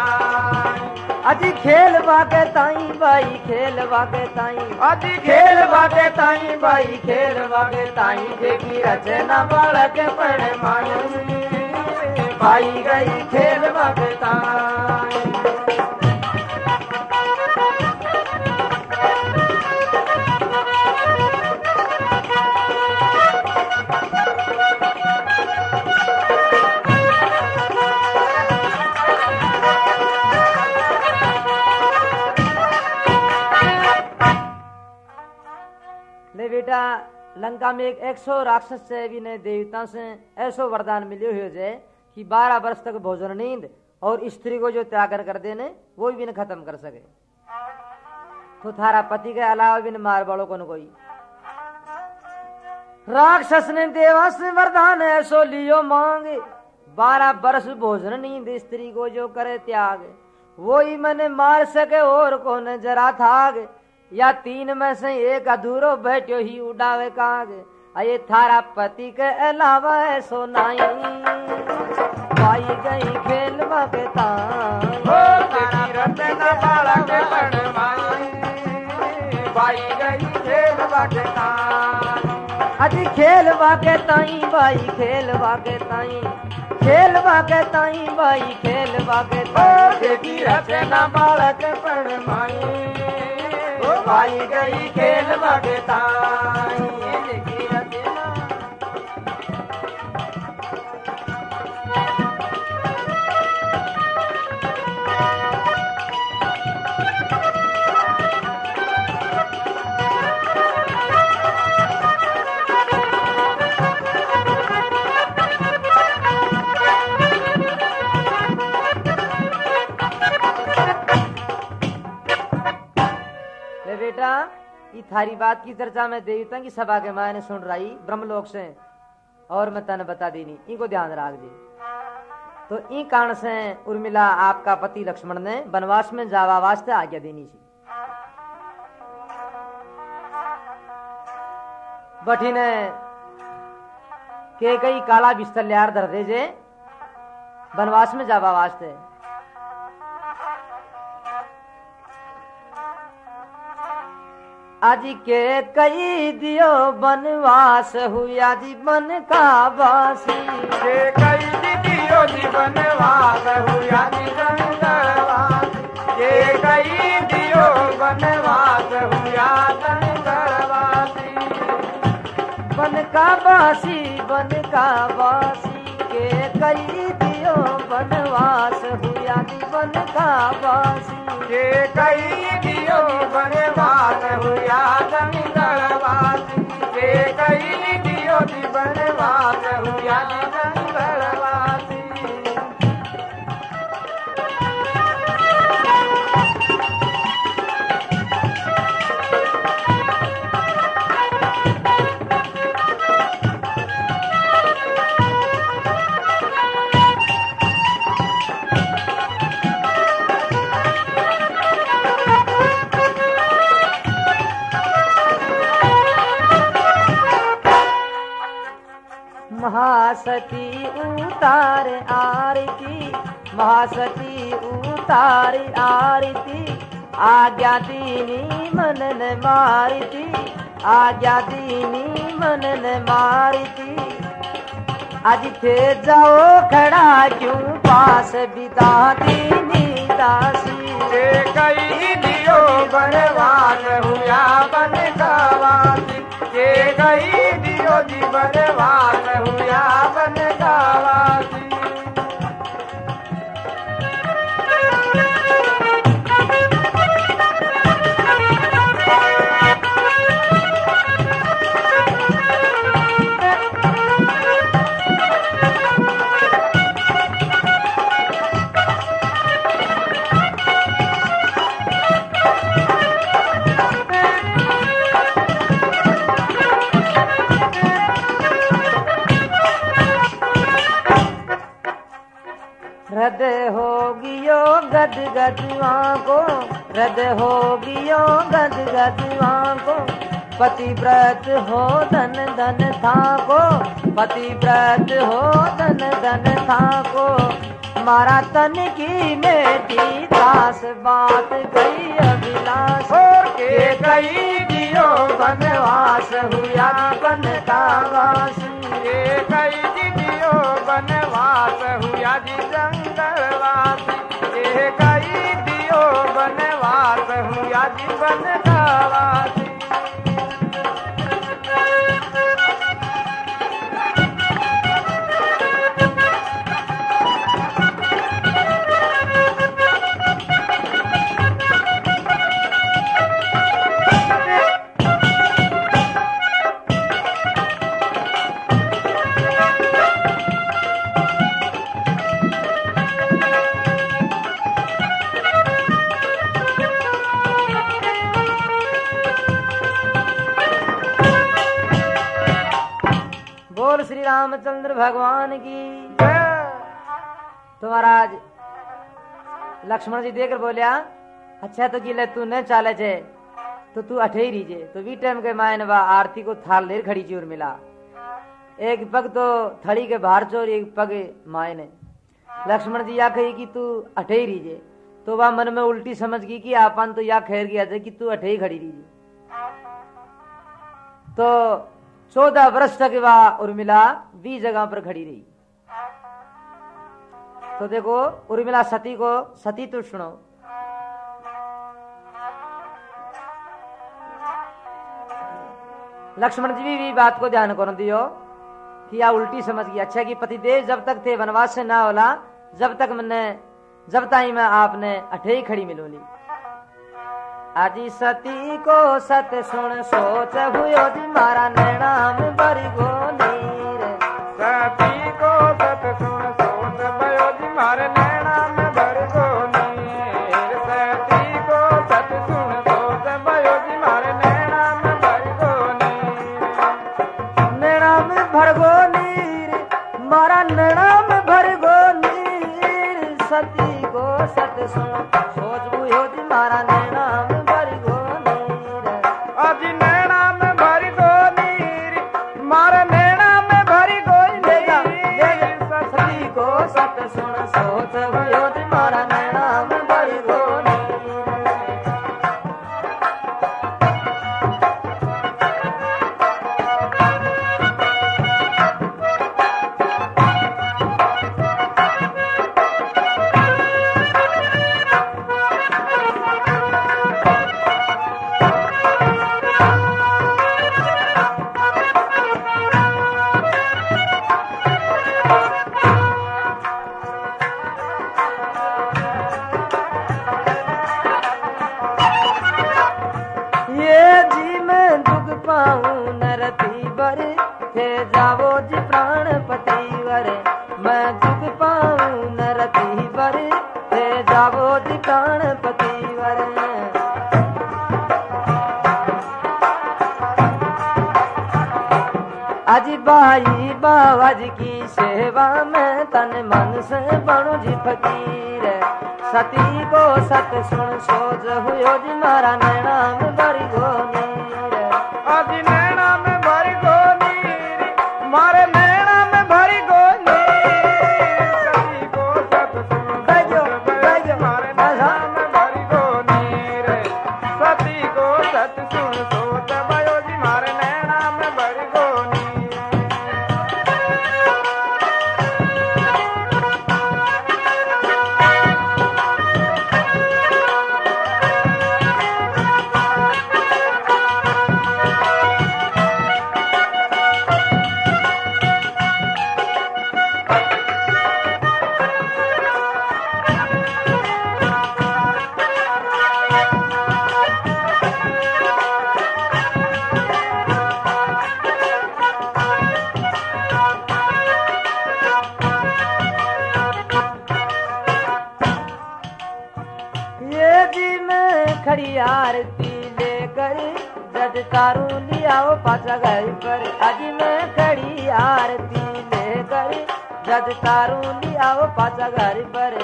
[SPEAKER 2] अजी खेल बाके ताई बाई खेल बाके ताई,
[SPEAKER 1] अजी खेल बाके ताई बाई खेल बाके ताई, देखी रचना बालक परमाई, पाई गई खेल मगता।
[SPEAKER 2] ले बेटा लंका में एक 100 राक्षस से भी ने देवता से ऐसो वरदान मिले हुए जे कि 12 वर्ष तक भोजन नींद और स्त्री को जो त्याग कर देने वो भी न खत्म कर सके, तो थारा पति के अलावा भी न मार बड़ो को न कोई। राक्षस ने देवा से वरदान ऐसो लियो मांग, 12 वर्ष भोजन नींद स्त्री को जो करे त्याग, वो ही मैंने मार सके और को न जरा थाग, या 3 में से एक अधूरो बैठो ही उड़ावे काग, अये थारा पति के अलावा ऐसो नाई, पाई गई खेल मगता।
[SPEAKER 1] रतना बालक परमाई, पाई गई खेल मगता।
[SPEAKER 2] अजी खेल बाके ताई बाई खेल बाके ताई, खेल बाके ताई बाई खेल बाके ताई,
[SPEAKER 1] देखी रचना बालक परमाई, पाई गई खेल मगता। देखी रचना
[SPEAKER 2] बेटा ये थारी बात की चर्चा में देवता की सभा के मायने सुन रही ब्रह्मलोक से, और मैं तने बता देनी इनको ध्यान रख दे। तो ई कारण से उर्मिला आपका पति लक्ष्मण ने वनवास में जावा वास्ते आज्ञा देनी थी। बठी ने के कई काला बिस्तर लियार धर दे जे वनवास में जावा वास्ते। आज के कई दियो बनवास हुआ जीवन का वासी,
[SPEAKER 1] के कई दियो जीवन वास हुआ जीवन का वासी, के कई बनवास हुआ जंगलवासी।
[SPEAKER 2] बन का बासी के कई दियो बनवास हुआ बन का बासी
[SPEAKER 1] के कई दियो बनवास हुआ जंगलवासी। के कई दियो बनवास हुआ जंगलवासी।
[SPEAKER 2] महासती उतार आरती महासती उतार आरती आज्ञा दीनी मनन मारती आज्ञा दीनी मनन मारती। आज थे जाओ खड़ा क्यों पास बिदा दीनी दासी।
[SPEAKER 1] के कई दियो बनवास हुआ बनवासी। के कई दियो बनवास हुआ बनवासी।
[SPEAKER 2] हृदय हो गियो गद गदवां को हृदय हो गियो गद गदवां को। पतिव्रत हो धन धन था को पतिव्रत हो धन धन था को। मारा तन की मेटी दास बात गई अभिलाष।
[SPEAKER 1] और के कई दियो बनवास हुआ बनवासी। के कई दियो बनवास हुआ जी जंगलवासी। के कई दियो बनवास हुआ जी बनवासी।
[SPEAKER 2] बोल श्री रामचंद्र भगवान की। तो महाराज लक्ष्मण जी देकर बोलिया अच्छा तो गिले तू न चाले छे तो तू अठे रीजे। तो भी टाइम के मायन बा आरती को थाल लेर खड़ी चूर मिला। एक पग तो थड़ी के बाहर चोर एक पग मायने। लक्ष्मण जी या कही कि तू अठे ही रीजे। तो वह मन में उल्टी समझ गई कि आपन तो या खैर गया था कि तू अठे ही खड़ी रीजे। तो 14 वर्ष तक वह उर्मिला 20 जगह पर खड़ी रही। तो देखो उर्मिला सती को सती तो सुनो। लक्ष्मण जी भी बात को ध्यान कर दियो कि या उल्टी समझ गई। अच्छा कि पतिदेव जब तक थे वनवास से ना होला जब ताई मैं आपने अठे ही खड़ी मिलोली। आजी सती को सत सुन सोच हुयो जी मारा नैनाम बरी गोनीर।
[SPEAKER 1] सती को सत सुन सोच भयो जी मारे नैनाम बरी गोनीर। सती को सत सुन सोच भयो जी मारे नैनाम बरी गोनीर।
[SPEAKER 2] नैनाम भर गोनीर मारा नैनाम भर गोनीर। सती को सत सुन सोच हुयो जी मारा नैनाम
[SPEAKER 1] नैना में भर गो नीर मार नैना
[SPEAKER 2] पाऊं नरती वर थे जावो जी प्राणपति वर मैं जुग पाऊं नरती वर थे जावो जी प्राणपति वर आज बाई बाबाज की सेवा में तन मन से बनू जी फकीर सती को सत सुन सोच हुयो जी मारा नैना में भरी गो नीर
[SPEAKER 1] आज नैना में भरी गो नीर मारे नैना में भरी गो नीर सती को सत सुन मारे नैना में भरी गो नीर सती को सत सुन सोच भयो जी मारे नैना में भरी गो
[SPEAKER 2] खड़ी आरती लेकर जद तारू लियाओ पाचा घर पर आज मैं खड़ी आरती लेकर जद तारू लियाओ पाचा घर पर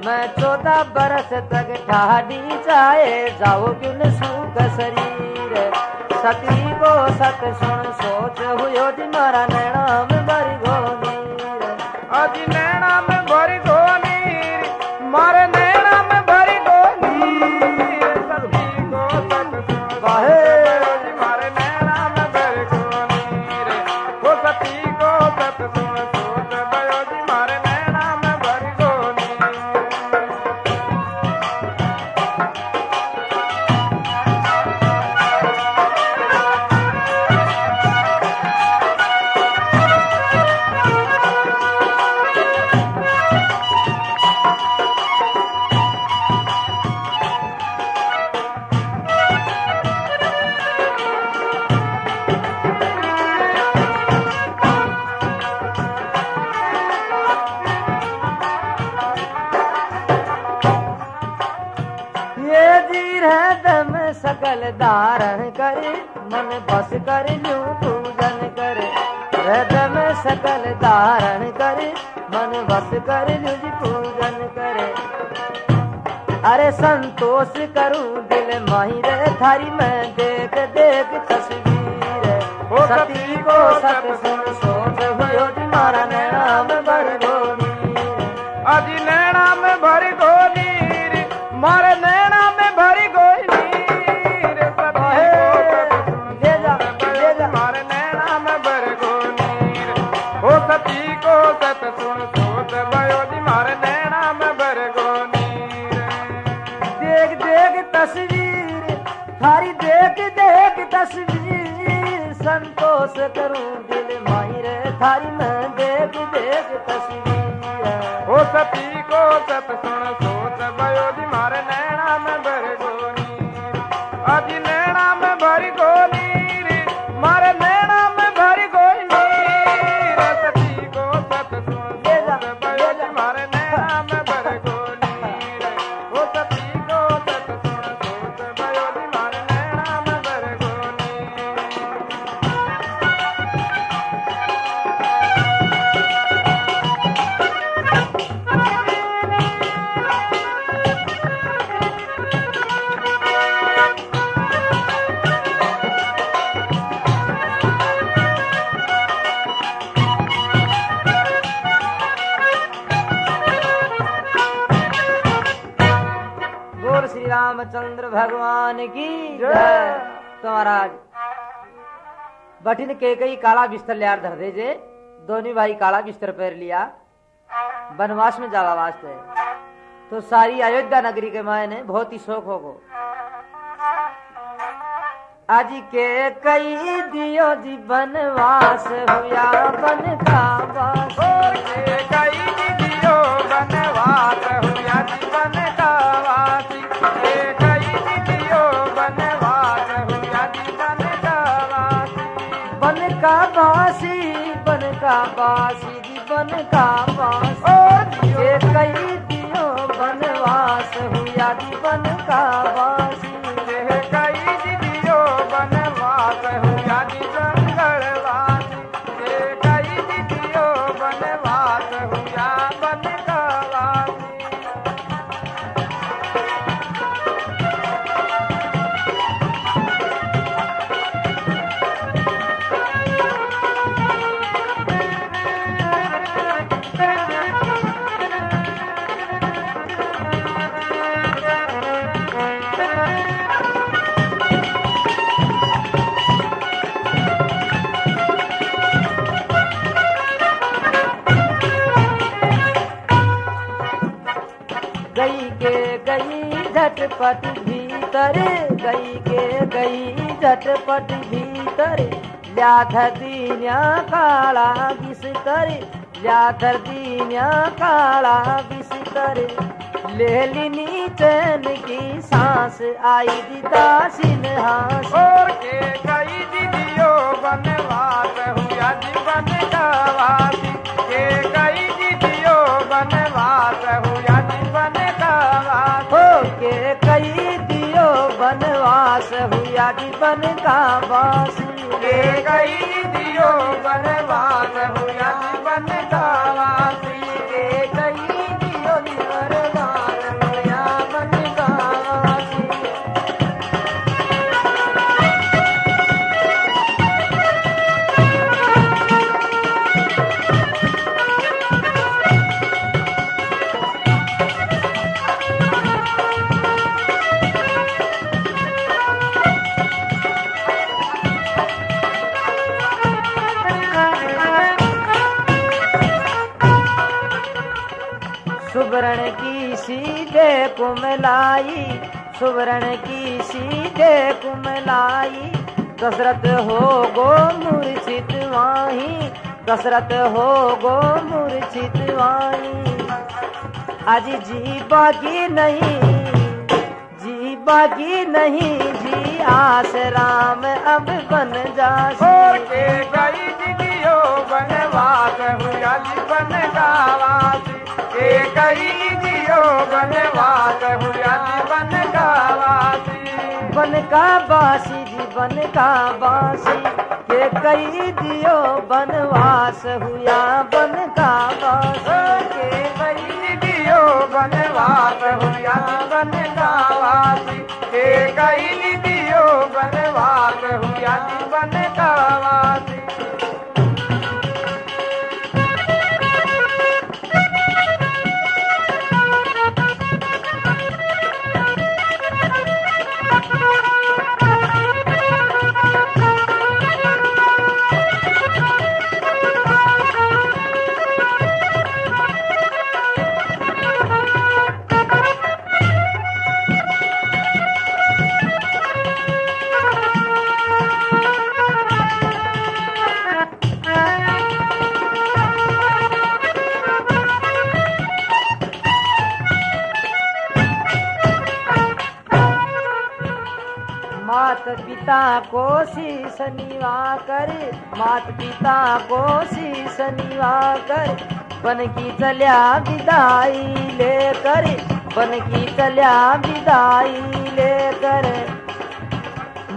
[SPEAKER 2] मैं 14 बरस तक ठाडी चाहे जाओ क्यों सूख शरीर सती को सत सुन सोच हुयो जी मारा नैना में भरी गो नीर
[SPEAKER 1] आज नैना में भरी गो नीर मारे नैना में भरी गो नीर सती को सत सुन मारे नैना में भरी गो नीर वो सती को सत सुन सोच भयो जी मारे नैना में भरी गो
[SPEAKER 2] सकल धारण कर मन बस कर यूं पूजन कर हृदय में सकल धारण कर मन बस कर यूं पूजन कर अरे संतोष करूं दिल माही रे थारी मैं देख देख तस्वीर सती को सत सुन सोच हुयो जी मारा नैना में भर गो नीर
[SPEAKER 1] आज नैना में भरी गो नीर मारे नैना में भरी गो सती को सत सुन सोच भयो जी मारे नैना में भर गो नीर
[SPEAKER 2] देख देख तस्वीर थारी देख देख तस्वीर संतोष करूं दिल माही रे थारी मैं देख देख तस्वीर
[SPEAKER 1] ओ सती को सत सुन सोच भयो जी मारे नैना में भर गो नीर आज नैना में भरी गो नीर मारे नैना में भरी गो नीर सती को सत सुन सोच भयो जी मारे नैना में भर गो नीर ओ सती को सत सुन सोच भयो जी मारे नैना में भर गो
[SPEAKER 2] श्री रामचंद्र भगवान की जय। तो महाराज बठिन के कई काला बिस्तर लिया धर दे जे दोनों भाई काला बिस्तर पैर लिया वनवास में जावा वास्ते तो सारी अयोध्या नगरी के मायने बहुत ही शौक हो गो आज के कई दियो जी वनवास हुआ बन का वास
[SPEAKER 1] कई दियो वनवास हुआ जीवन का वासी कई दियो वनवास हुआ जीवन का वासी
[SPEAKER 2] बन का वास ये कई दियो बनवास हुआ जीवन का वास
[SPEAKER 1] ये कई दियो बनवास हुआ जीवन गढ़वास ये कई दियो बनवास हुआ बन का वास
[SPEAKER 2] गई के गई झटपट भीतर गई के गई झटपट भीतर ल्याथर दीन्या काला बिस्तर ल्याथर दीन्या काला बिस्तर ले लिनी चैन की सांस आई दिदासिन हास
[SPEAKER 1] और के कई दियो बनवास हुआ जीवन गवासी के कई दियो बनवास हुआ जीवन गवासी
[SPEAKER 2] हो के कई दियो बनवास हुआ जीवन का वास
[SPEAKER 1] के कई दियो बनवास हुआ जीवन गवासी के कई दियो बनवास हुआ बन गवासी
[SPEAKER 2] सुवर्ण की सीधे कुमलाई सुवर्ण की सीधे कुमलाई दशरथ हो गो मूर्छित वाही दशरथ हो गो मूर्छित वाही आज जी बाकी नहीं जी आस राम अब बन जा
[SPEAKER 1] और के कई दियो बनवास हुआ जीवन गवासी के कई दियो बनवास हुआ जीवन गवासी
[SPEAKER 2] बन का बासी जीवन का बासी के कई दियो बनवास हुआ बन का बासी
[SPEAKER 1] के कई दियो बनवास हुआ जीवन गवासी के कई दियो बनवास हुआ जीवन गवासी
[SPEAKER 2] मात पिता को शीश निवा कर मात पिता को शीश निवा कर बन की चल्या विदाई लेकर बन की चल्या विदाई लेकर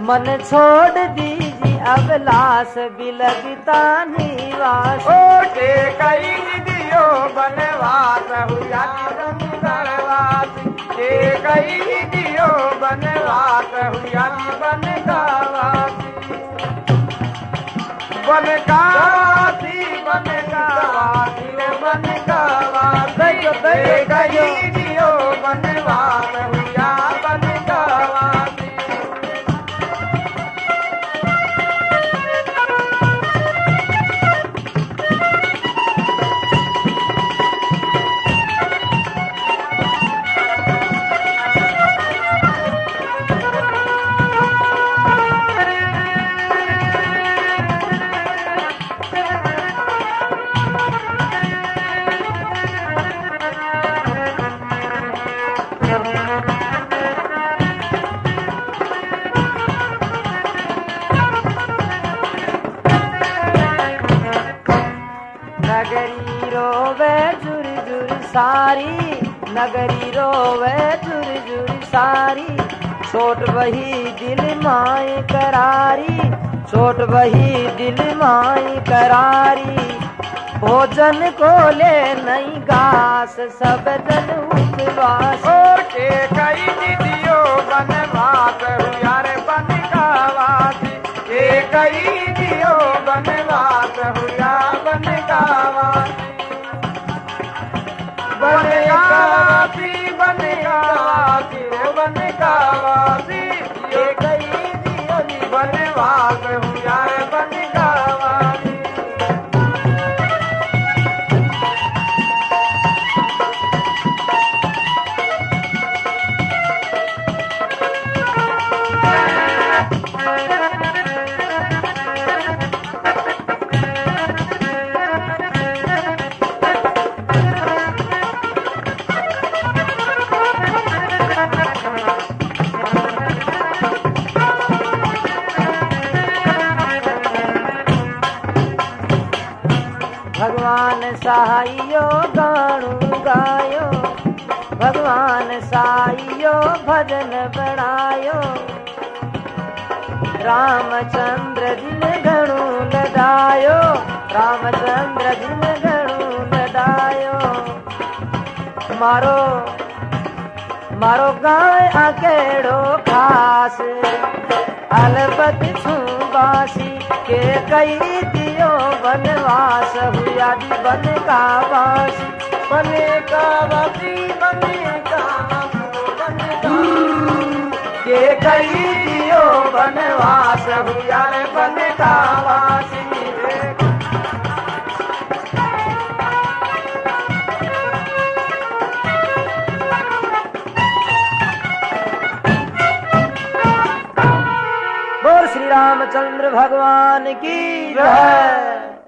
[SPEAKER 2] मन छोड़ दीजिए अब लाश बिलगता निवास
[SPEAKER 1] के कई दियो बनवास हुआ जीवन गवासी के कई दियो बनवास हुआ जीवन गवासी बन गवासी बन गवासी बन गवासी के कई दियो बनवास हुआ बन गवासी
[SPEAKER 2] सारी नगरी रोवे जुरी जुरी सारी छोट वही दिल माई करारी छोट वही दिल माई करारी भोजन को ले नहीं घास सब जन उपवास
[SPEAKER 1] के कई दीदियो बनवास हुआ रे बनकावासी के कई दियो बनवास हुआ बनकावासी बनकावासी बनकावासी बनकावासी के कई दियो बनवास हुआ रे बनकावासी
[SPEAKER 2] भगवान सहायो गाणु गायो भगवान सहायो भजन बढ़ायो रामचंद्र जिन घणु लदायो रामचंद्र जिन घणु लदायो मारो मारो गाय अकेड़ो खास अलबत छुबासी के कई दियो बनवास हुआ दी बन का वासी
[SPEAKER 1] बने का वासी बने का
[SPEAKER 2] के कई दियो बनवास हुआ रे बन का वासी बोल श्री रामचंद्र भगवान की जय।